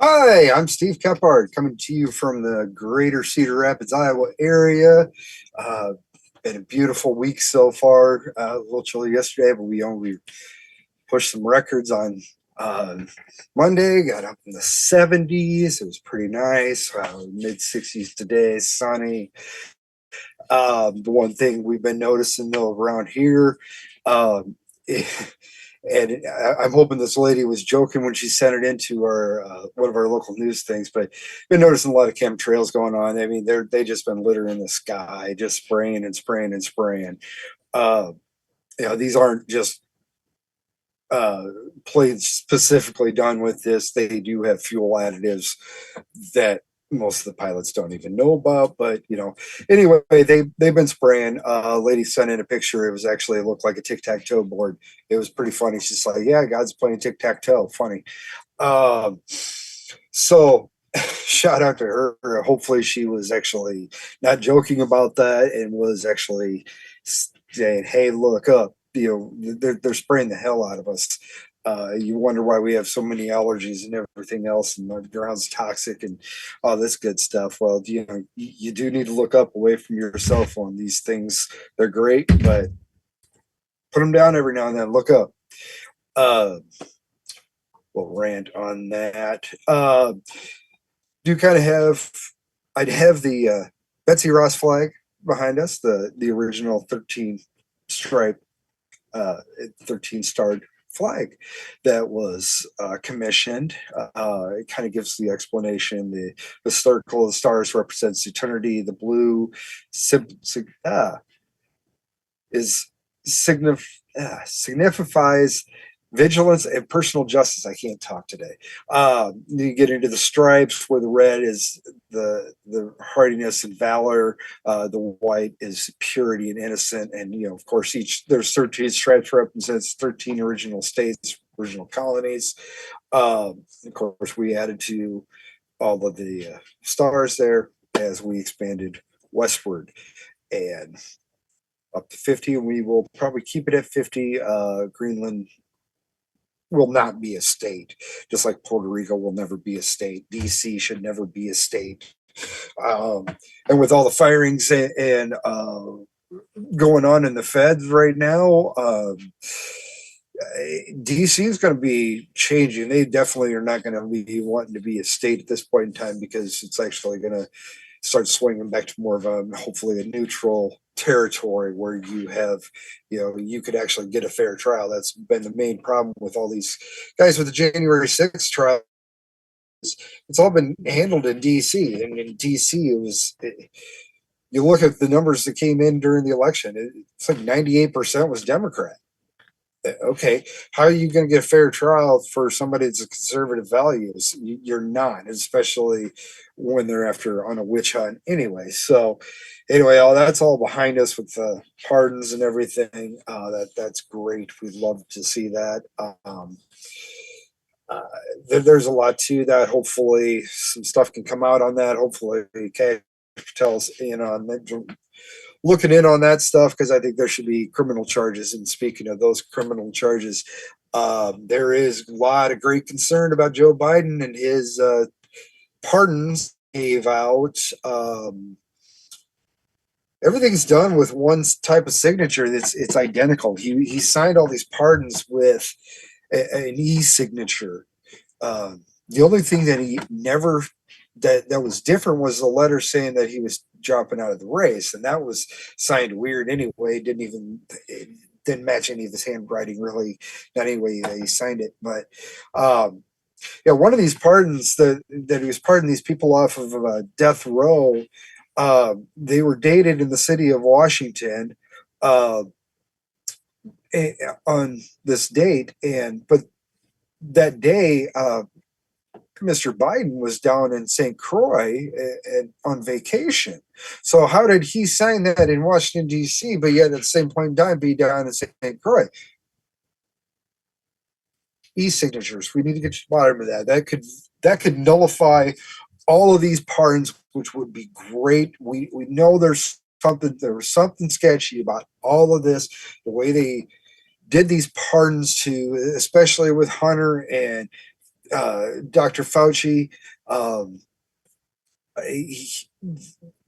Hi, I'm Steve Kephart, coming to you from the greater Cedar Rapids, Iowa area. Uh, Been a beautiful week so far. A little chilly yesterday, but we only pushed some records on uh, Monday. Got up in the 70s. It was pretty nice. Mid 60s today, sunny. The one thing we've been noticing though around here, um, and I'm hoping this lady was joking when she sent it into our one of our local news things. But been noticing a lot of chemtrails going on. I mean, they just been littering the sky, just spraying and spraying and spraying. Uh, these aren't just planes specifically done with this. They do have fuel additives that most of the pilots don't even know about. But anyway, they've been spraying. Lady sent in a picture. It was actually, it looked like a tic tac toe board. It was pretty funny. She's like, "Yeah, God's playing tic tac toe." Funny. Um, so shout out to her. Hopefully, she was actually not joking about that and was actually saying, "Hey, look up." They're spraying the hell out of us. You wonder why we have so many allergies and everything else, and the ground's toxic and all this good stuff. Well, you do need to look up away from your cell phone. These things, they're great, but put them down every now and then. Look up. Uh, we'll rant on that. Do kind of have, I'd have the Betsy Ross flag behind us, the original 13 stripe, uh, 13 starred flag that was commissioned. It kind of gives the explanation. The circle of the stars represents eternity. The blue is signifies vigilance and personal justice. I can't talk today. You get into the stripes where the red is the hardiness and valor. The white is purity and innocent. And of course, each there's 13 stripes represents 13 original states, original colonies. Of course, we added to all of the stars there as we expanded westward and up to 50, and we will probably keep it at 50. Greenland will not be a state, just like Puerto Rico will never be a state. DC should never be a state. Um, and with all the firings and going on in the feds right now, DC is going to be changing. They definitely are not going to be wanting to be a state at this point in time because it's actually going to start swinging back to more of a hopefully a neutral territory where you have, you could actually get a fair trial. That's been the main problem with all these guys with the January 6th trial. It's all been handled in DC, and in DC you look at the numbers that came in during the election, it's like 98% was Democrat. Okay, how are you going to get a fair trial for somebody that's a conservative values? You're not, especially when they're after on a witch hunt anyway. So anyway, all that's all behind us with the pardons and everything. That's great. We'd love to see that. Uh, there's a lot to that. Hopefully, some stuff can come out on that. Hopefully, Cash tells on looking in on that stuff because I think there should be criminal charges. And speaking of those criminal charges, there is a lot of great concern about Joe Biden and his pardons gave out. Everything's done with one type of signature. It's identical. He signed all these pardons with an e-signature. The only thing that he never that was different was the letter saying that he was dropping out of the race, and that was signed weird anyway. It didn't match any of his handwriting really, not any way that he signed it. But one of these pardons that he was pardoning these people off of death row. They were dated in the city of Washington uh, on this date, but that day, Mr. Biden was down in St. Croix on vacation. So how did he sign that in Washington, D.C., but yet at the same point in time be down in St. Croix? E-signatures. We need to get to the bottom of that. That could nullify all of these pardons, which would be great. We know there was something sketchy about all of this, the way they did these pardons to, especially with Hunter and Dr. Fauci, um, he,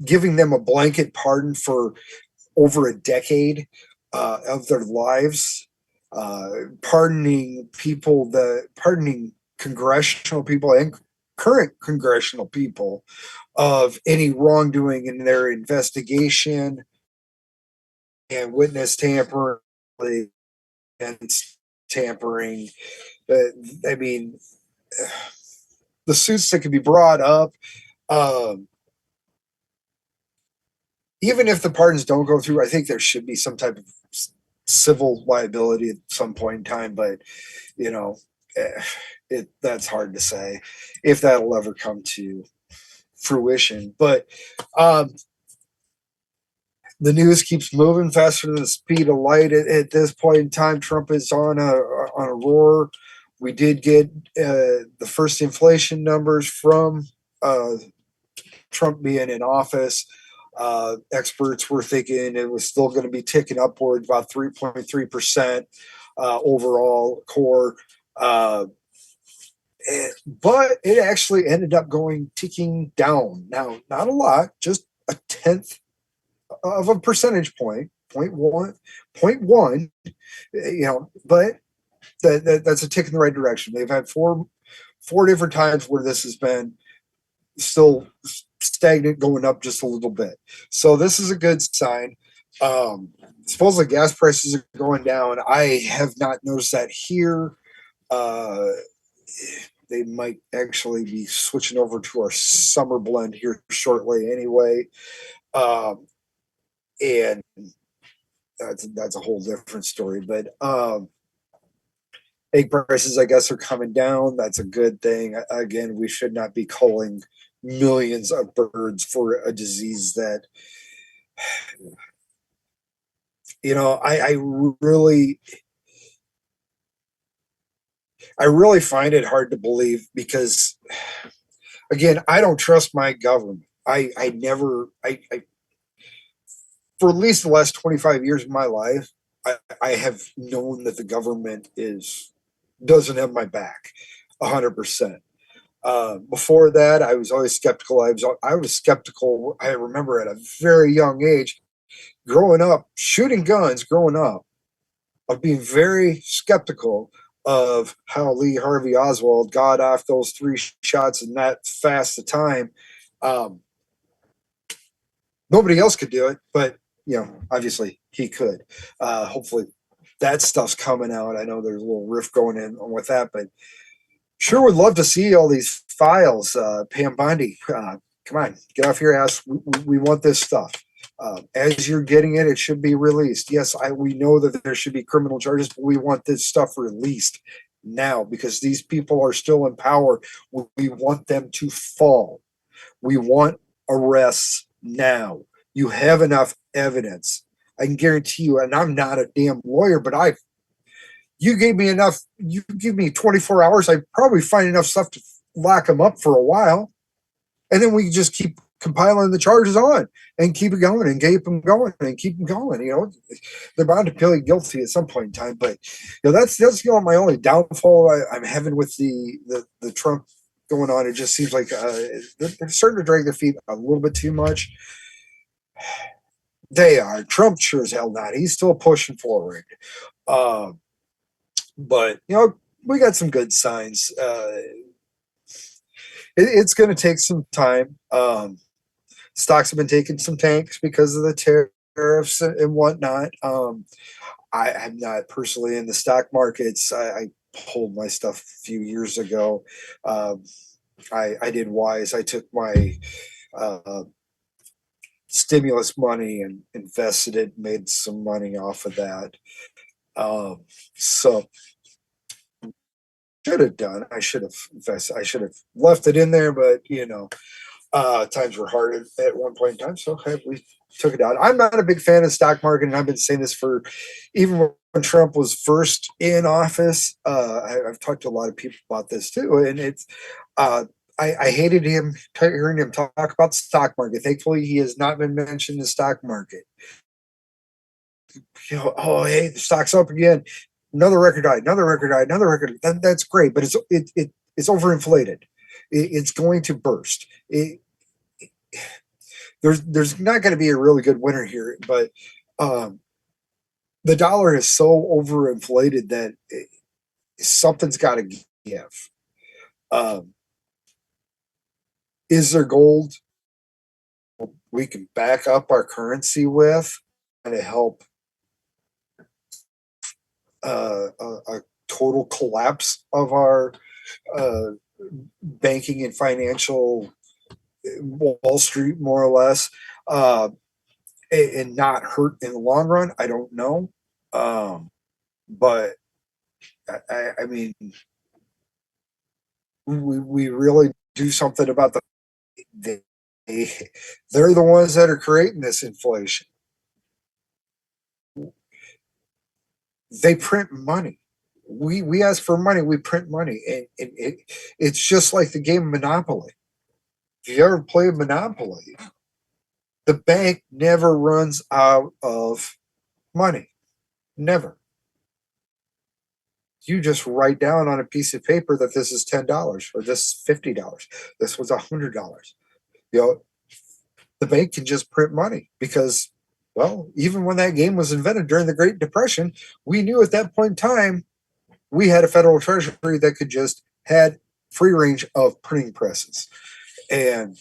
giving them a blanket pardon for over a decade of their lives, pardoning congressional people and current congressional people of any wrongdoing in their investigation and witness tampering and tampering. I mean, the suits that could be brought up, um, even if the pardons don't go through, I think there should be some type of civil liability at some point in time. But you know, that's hard to say if that'll ever come to fruition. But um, the news keeps moving faster than the speed of light. At this point in time, Trump is on a roar. We did get the first inflation numbers from uh, Trump being in office. Experts were thinking it was still going to be ticking upward, about 3.3% overall core. Uh, but it actually ended up going ticking down. Now, not a lot, just a tenth of a percentage point, point one, but that's a tick in the right direction. They've had four different times where this has been still stagnant, going up just a little bit. So this is a good sign. Supposedly gas prices are going down. I have not noticed that here. Uh, they might actually be switching over to our summer blend here shortly anyway. Um, and that's a whole different story. But egg prices, I guess, are coming down. That's a good thing. Again, we should not be culling millions of birds for a disease that, I really find it hard to believe because, again, I don't trust my government. I never, for at least the last 25 years of my life, I have known that the government doesn't have my back 100%. Before that, I was always skeptical. I was skeptical. I remember at a very young age, growing up, shooting guns, growing up, of being very skeptical of how Lee Harvey Oswald got off those three shots in that fast a time. Um, Nobody else could do it, but obviously he could. Hopefully, that stuff's coming out. I know there's a little rift going in with that, but sure would love to see all these files. Pam Bondi, come on, get off your ass. We want this stuff. As you're getting it, it should be released. Yes, we know that there should be criminal charges, but we want this stuff released now because these people are still in power. We want them to fall. We want arrests now. You have enough evidence. I can guarantee you, and I'm not a damn lawyer, but you gave me enough, you give me 24 hours, I'd probably find enough stuff to lock them up for a while. And then we just keep compiling the charges on and keep it going and keep them going and keep them going. They're bound to plead guilty at some point in time. But that's my only downfall I'm having with the Trump going on. It just seems like they're starting to drag their feet a little bit too much. They are. Trump sure as hell not. He's still pushing forward. But we got some good signs. It's going to take some time. Stocks have been taking some tanks because of the tariffs and whatnot. I'm not personally in the stock markets. I pulled my stuff a few years ago. I did wise. I took my stimulus money and invested it, made some money off of that. So should have done. I should have invested. I should have left it in there, but times were hard at one point in time, so we took it out. I'm not a big fan of the stock market, and I've been saying this for even when Trump was first in office. I've talked to a lot of people about this too, and it's I hated hearing him talk about the stock market. Thankfully, he has not been mentioned in the stock market. Oh hey, the stock's up again. Another record high, another record high, another record. That's great, but It's overinflated. It's going to burst. There's not going to be a really good winner here, but um, the dollar is so overinflated that something's got to give. Um, is there gold we can back up our currency with and to help a total collapse of our uh, banking and financial Wall Street, more or less, uh, and not hurt in the long run? I don't know. But I mean, we really do something about they, they're the ones that are creating this inflation. They print money. We ask for money, we print money, and it's just like the game Monopoly. If you ever played Monopoly, the bank never runs out of money. Never. You just write down on a piece of paper that this is $10 or this is $50. This was $100. You know, the bank can just print money because, well, even when that game was invented during the Great Depression, we knew at that point in time we had a federal treasury that could just had free range of printing presses, and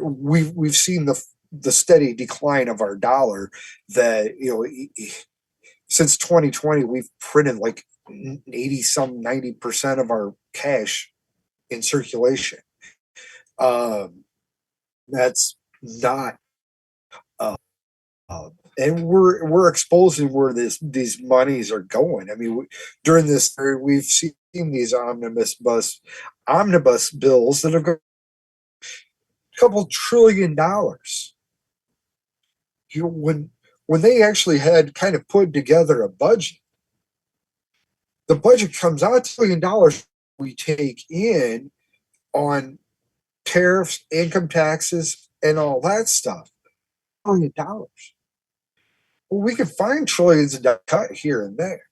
we've seen the steady decline of our dollar. That since 2020 we've printed like 80 some 90% of our cash in circulation. Um, that's not uh, and we're exposing where these monies are going. I mean, during this period, we've seen these omnibus bills that have got a couple $1 trillion. When they actually had kind of put together a budget, the budget comes out $1 trillion we take in on tariffs, income taxes, and all that stuff. $1 trillion. Well, we could find trillions of dollars cut here and there.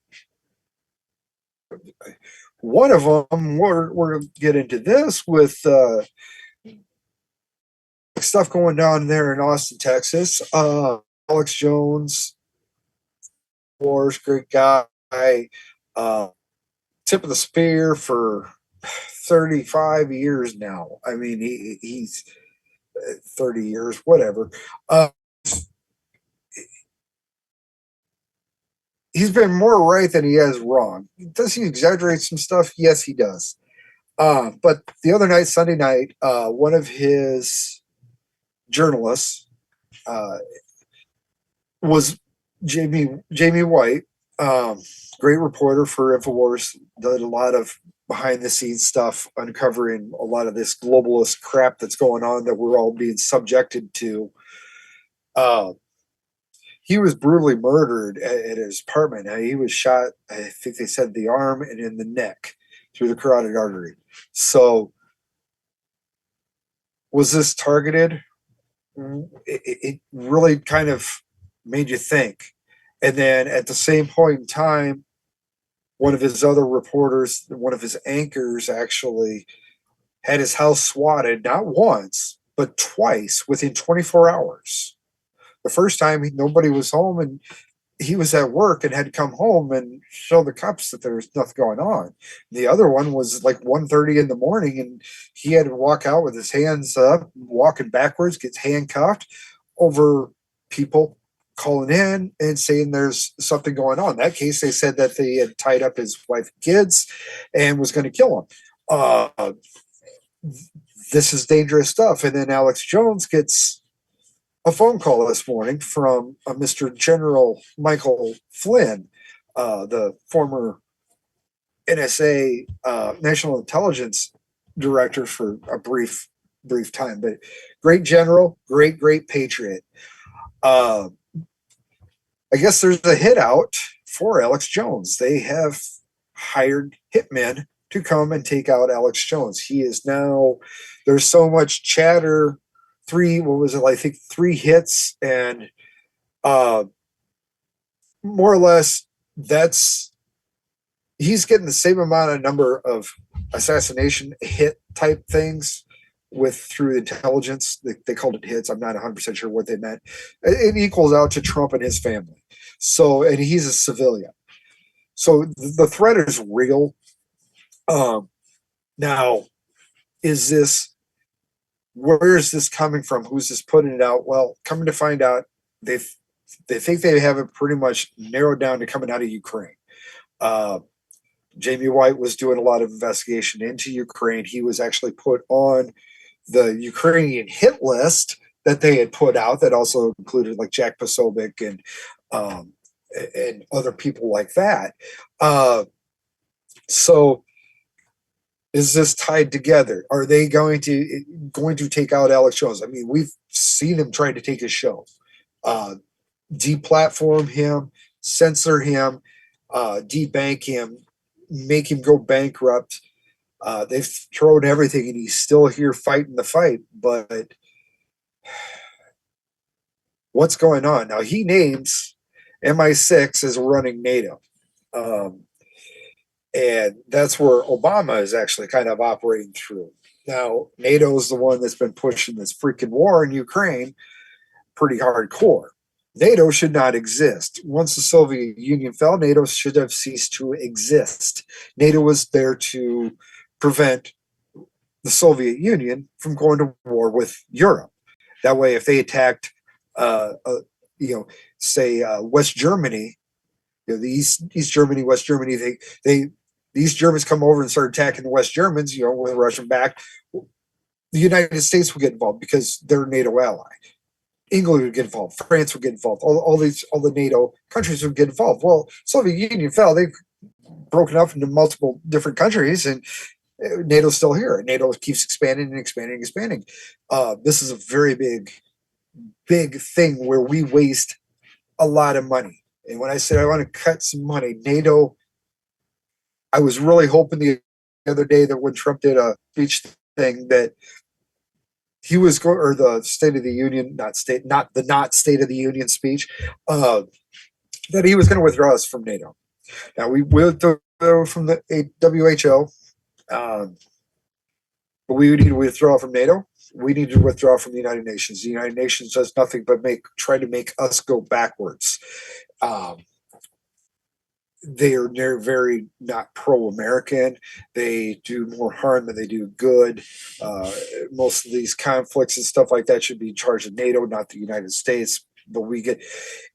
One of them, we're going to get into this with stuff going down there in Austin, Texas. Alex Jones, Wars, great guy. Uh, Tip of the spear for 35 years now. I mean, he's 30 years, whatever. He's been more right than he has wrong. Does he exaggerate some stuff? Yes, he does. But the other night, Sunday night, one of his journalists was Jamie White, great reporter for Infowars, did a lot of behind the scenes stuff, uncovering a lot of this globalist crap that's going on that we're all being subjected to. Uh, he was brutally murdered at his apartment. He was shot, I think they said, the arm and in the neck through the carotid artery. So, was this targeted? It really kind of made you think. And then at the same point in time, one of his other reporters, one of his anchors, actually had his house swatted not once, but twice within 24 hours. The first time, nobody was home, and he was at work and had to come home and show the cops that there was nothing going on. The other one was like 1:30 in the morning, and he had to walk out with his hands up, walking backwards, gets handcuffed over people calling in and saying there's something going on. In that case, they said that they had tied up his wife and kids and was going to kill him. This is dangerous stuff. And then Alex Jones gets a phone call this morning from Mr. General Michael Flynn, the former NSA National Intelligence Director for a brief time, but great general, great patriot. I guess there's a hit out for Alex Jones. They have hired hitmen to come and take out Alex Jones. He is now, there's so much chatter. I think 3 hits, and more or less that's he's getting the same amount of number of assassination hit type things with through intelligence. They called it hits. I'm not 100% sure what they meant. It equals out to Trump and his family. So, and he's a civilian. So the threat is real. Um, Now, is this, where is this coming from? Who's this putting it out? Well, coming to find out, they they think they have it pretty much narrowed down to coming out of Ukraine. Uh, Jamie White was doing a lot of investigation into Ukraine. He was actually put on the Ukrainian hit list that they had put out that also included like Jack Posobiec um, and other people like that. Uh, so is this tied together? Are they going to take out Alex Jones? I mean, we've seen them trying to take his show, uh, deplatform him, censor him, debank him, make him go bankrupt. They've thrown everything, and he's still here fighting the fight. But what's going on now? He names MI6 as running NATO. Um, and that's where Obama is actually kind of operating through. Now, NATO is the one that's been pushing this freaking war in Ukraine pretty hardcore. NATO should not exist. Once the Soviet Union fell, NATO should have ceased to exist. NATO was there to prevent the Soviet Union from going to war with Europe. That way, if they attacked, uh, uh, you know, say West Germany, the East Germany, West Germany, they these Germans come over and start attacking the West Germans, with Russian back. The United States would get involved because they're a NATO ally. England would get involved. France would get involved. All the NATO countries would get involved. Well, Soviet Union fell. They've broken up into multiple different countries, and NATO's still here. NATO keeps expanding and expanding and expanding. This is a very big thing where we waste a lot of money. And when I said I want to cut some money, NATO, I was really hoping the other day that when Trump did a speech thing that he was going, or the State of the Union, not State of the Union speech, that he was going to withdraw us from NATO. Now we withdrew from the WHO, but we need to withdraw from NATO. We need to withdraw from the United Nations. The United Nations does nothing but try to make us go backwards. Um, they're very not pro-American. They do more harm than they do good. Most of these conflicts and stuff like that should be in charge of NATO, not the United States. But we get,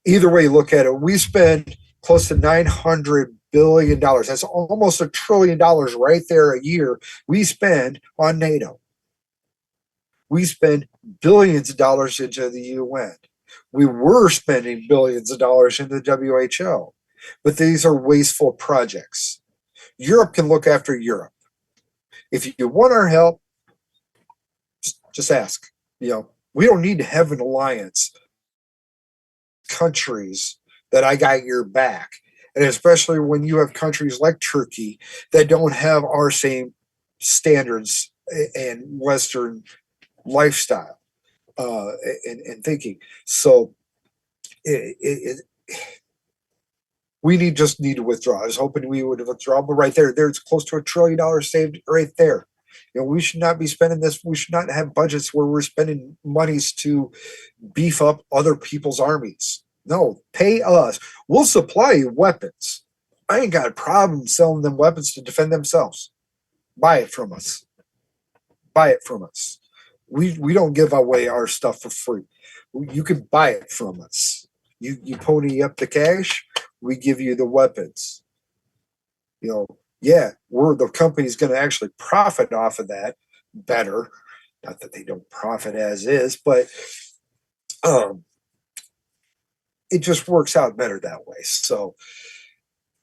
either way you look at it, we spend close to $900 billion. That's almost $1 trillion right there a year we spend on NATO. We spend billions of dollars into the UN. We were spending billions of dollars into the WHO. But these are wasteful projects. Europe can look after Europe. If you want our help, just ask. We don't need to have an alliance. Countries that I got your back. And especially when you have countries like Turkey that don't have our same standards and Western lifestyle and thinking. So we just need to withdraw. I was hoping we would withdraw, but right there's close to $1 trillion saved right there. We should not be spending this. We should not have budgets where we're spending monies to beef up other people's armies. No, pay us. We'll supply you weapons. I ain't got a problem selling them weapons to defend themselves. Buy it from us. Buy it from us. We don't give away our stuff for free. You can buy it from us. You pony up the cash, we give you the weapons. We're the company's going to actually profit off of that better. Not that they don't profit as is, but it just works out better that way. So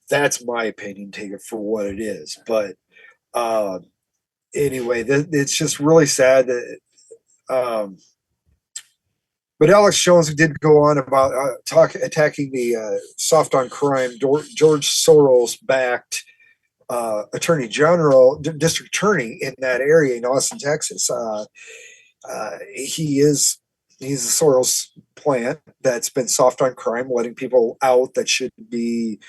that's my opinion. Take it for what it is. But anyway, it's just really sad that. But Alex Jones did go on about attacking the soft on crime George Soros backed attorney general, district attorney in that area in Austin, Texas. He's a Soros plant that's been soft on crime, letting people out that should be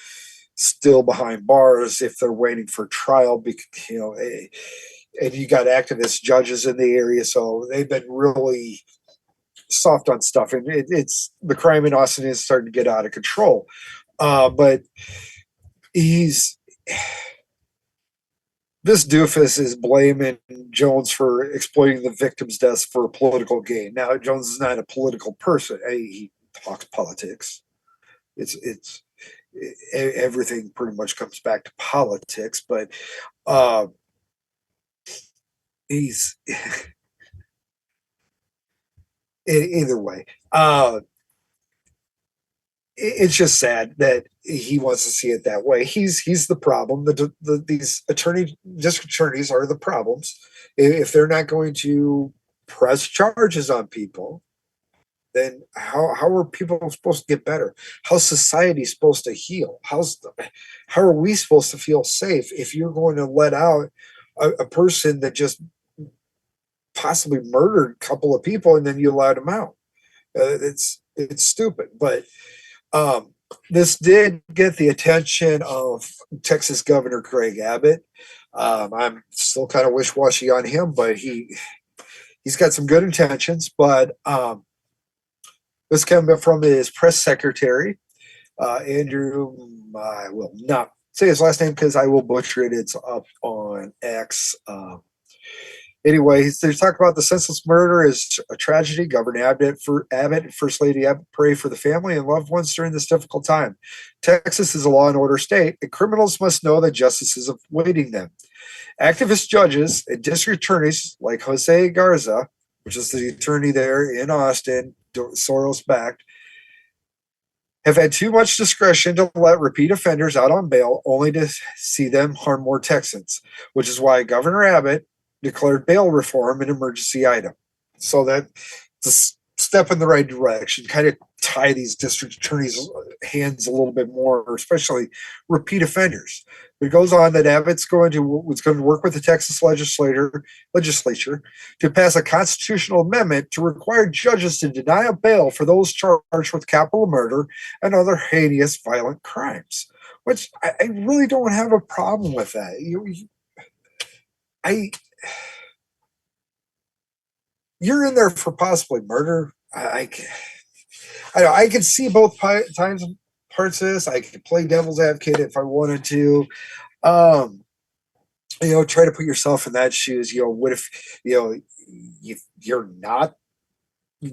still behind bars if they're waiting for trial. Because and you got activist judges in the area, so they've been really soft on stuff, and it's the crime in Austin is starting to get out of control. But he's this doofus is blaming Jones for exploiting the victim's deaths for political gain. Now, Jones is not a political person. He talks politics. It's everything pretty much comes back to politics, but uh, he's either way. It's just sad that he wants to see it that way. He's the problem. These district attorneys are the problems. If they're not going to press charges on people, then how are people supposed to get better? How's society supposed to heal? How are we supposed to feel safe if you're going to let out a person that just possibly murdered a couple of people and then you allowed them out? It's stupid, but this did get the attention of Texas Governor Greg Abbott. I'm still kind of wish-washy on him, but he's got some good intentions. But this came from his press secretary, Andrew. I will not say his last name because I will butcher it. It's up on X. Anyway, they're talking about the senseless murder is a tragedy. Governor Abbott and First Lady Abbott pray for the family and loved ones during this difficult time. Texas is a law and order state, and criminals must know that justice is awaiting them. Activist judges and district attorneys like Jose Garza, which is the attorney there in Austin, Soros backed, have had too much discretion to let repeat offenders out on bail only to see them harm more Texans, which is why Governor Abbott declared bail reform an emergency item. So that's a step in the right direction, kind of tie these district attorneys' hands a little bit more, especially repeat offenders. But it goes on that Abbott's going to work with the Texas legislature to pass a constitutional amendment to require judges to deny a bail for those charged with capital murder and other heinous violent crimes, which I really don't have a problem with that. You're in there for possibly murder. I can see both parts of this. I could play devil's advocate if I wanted to. Try to put yourself in that shoes. What if you're not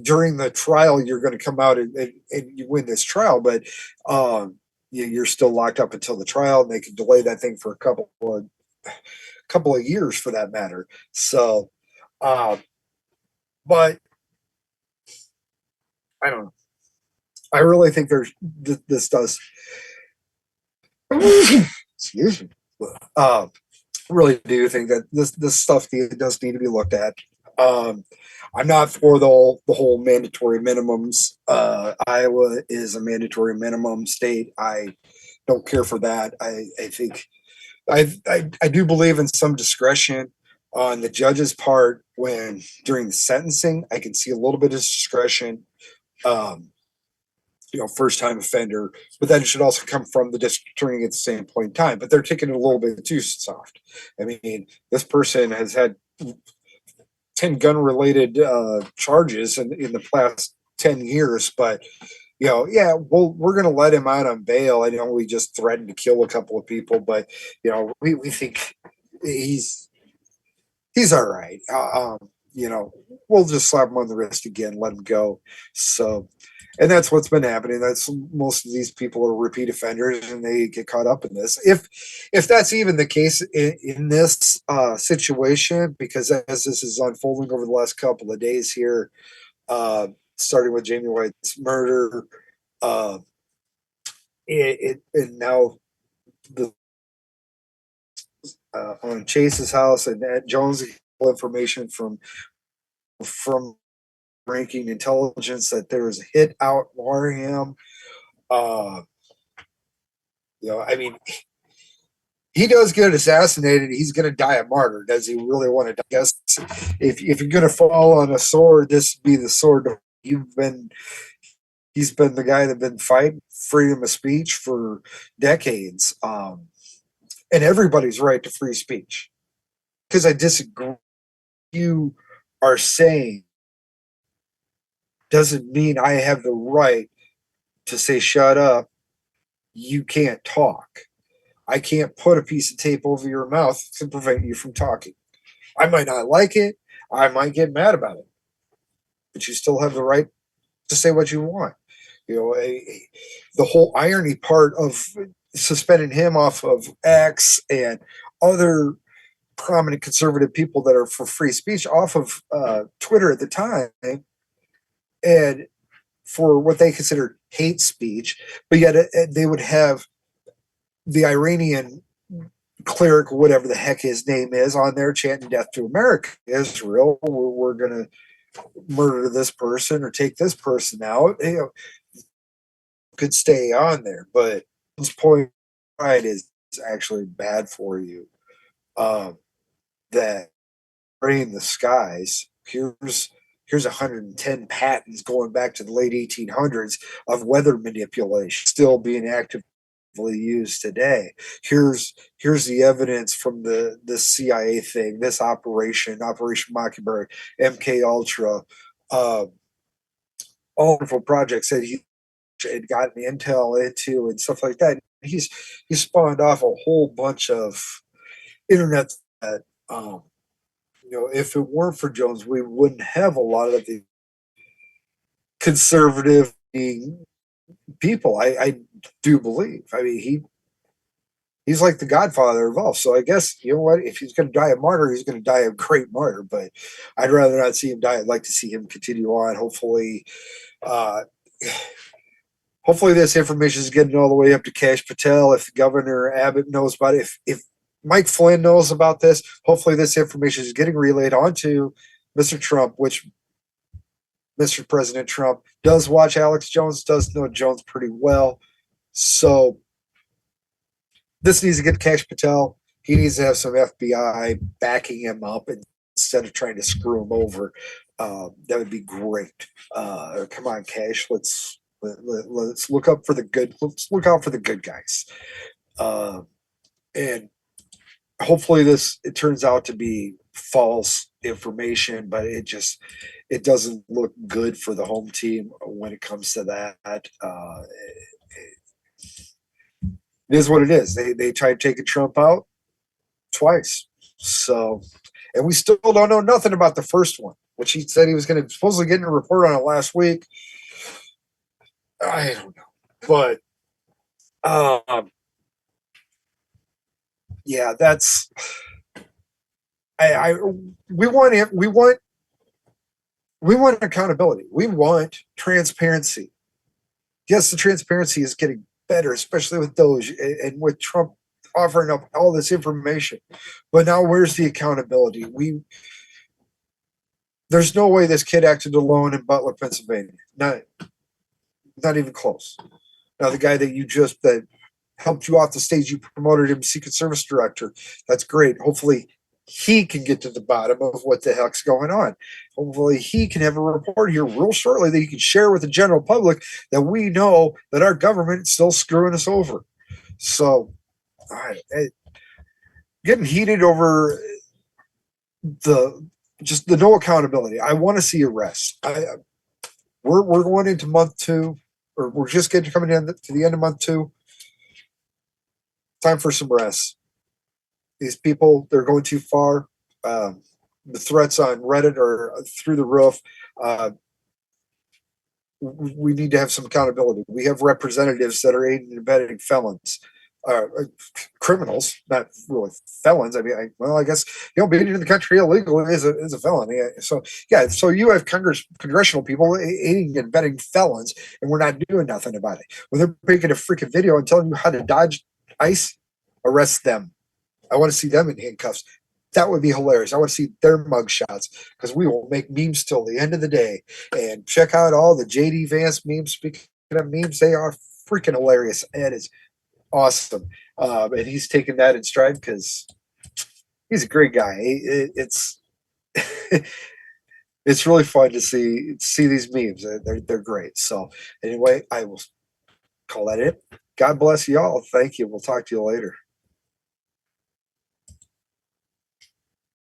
during the trial? You're going to come out and you win this trial, but you're still locked up until the trial, and they can delay that thing for a couple of years, for that matter. So. But I don't know. I really think this does. Excuse me. Really do think that this stuff does need to be looked at. I'm not for the whole mandatory minimums. Iowa is a mandatory minimum state. I don't care for that. I think I do believe in some discretion on the judge's part when during the sentencing. I can see a little bit of discretion, first time offender, but then it should also come from the district attorney at the same point in time. But they're taking it a little bit too soft. I mean, this person has had 10 gun related charges in the past 10 years, but we're going to let him out on bail. I know we just threatened to kill a couple of people, but we think he's all right. We'll just slap him on the wrist again, let him go. So, and that's what's been happening. That's most of these people are repeat offenders, and they get caught up in this. If that's even the case in this situation, because as this is unfolding over the last couple of days here, starting with Jamie White's murder, and now the on Chase's house, and Jones information from ranking intelligence that there was a hit out Warham. I mean, he does get assassinated. He's going to die a martyr. Does he really want to die? I guess if you're going to fall on a sword, this would be the sword. He's been the guy that's been fighting freedom of speech for decades, and everybody's right to free speech. Because I disagree, you are saying doesn't mean I have the right to say shut up. You can't talk. I can't put a piece of tape over your mouth to prevent you from talking. I might not like it. I might get mad about it, but you still have the right to say what you want. You know, the whole irony part of suspending him off of X and other prominent conservative people that are for free speech off of Twitter at the time, and for what they considered hate speech, but yet they would have the Iranian cleric, whatever the heck his name is, on there chanting "Death to America, Israel." We're going to murder this person or take this person out. You know, could stay on there, but this point right is actually bad for you. That spraying the skies. Here's 110 patents going back to the late 1800s of weather manipulation still being actively used today. Here's the evidence from the CIA thing, this Operation Mockingbird, MK Ultra, all wonderful projects that he had gotten intel into and stuff like that. He spawned off a whole bunch of internet that if it weren't for Jones, we wouldn't have a lot of the conservative people. I do believe. I mean, he's like the godfather of all. So I guess, you know what, if he's going to die a martyr, he's going to die a great martyr. But I'd rather not see him die. I'd like to see him continue on. Uh, hopefully this information is getting all the way up to Kash Patel. If Governor Abbott knows about it, if Mike Flynn knows about this, hopefully this information is getting relayed onto Mr. Trump, which Mr. President Trump does watch Alex Jones, does know Jones pretty well. So this needs to get Kash Patel. He needs to have some FBI backing him up instead of trying to screw him over. That would be great. Come on, Kash. Let's look up for the good. Let's look out for the good guys. And hopefully it turns out to be false information, but it doesn't look good for the home team when it comes to that. It is what it is. They tried taking Trump out twice. So, and we still don't know nothing about the first one, which he said he was going to supposedly get a report on it last week. I don't know, but yeah, that's we want accountability. We want transparency. Yes, the transparency is getting better, especially with Doge and with Trump offering up all this information. But now, where's the accountability? There's no way this kid acted alone in Butler, Pennsylvania. Not even close. Now, the guy that helped you off the stage, you promoted him Secret Service director. That's great. Hopefully, he can get to the bottom of what the heck's going on. Hopefully, he can have a report here real shortly that he can share with the general public that we know that our government is still screwing us over. So, getting heated over the no accountability. I want to see arrests. We're going into month 2, or we're just coming in to the end of month 2. Time for some rest. These people, they're going too far. The threats on Reddit are through the roof. We need to have some accountability. We have representatives that are aiding and abetting felons, criminals, not really felons. I mean, I guess being in the country illegally is a felony. So yeah, so you have congressional people aiding and abetting felons, and we're not doing nothing about it. When they're making a freaking video and telling you how to dodge ICE, arrest them. I want to see them in handcuffs. That would be hilarious. I want to see their mugshots because we will make memes till the end of the day. And check out all the JD Vance memes. Speaking of memes, they are freaking hilarious. Ed is awesome. And he's taken that in stride because he's a great guy. It's it's really fun to see these memes. They're great. So anyway, I will call that it. God bless y'all. Thank you. We'll talk to you later.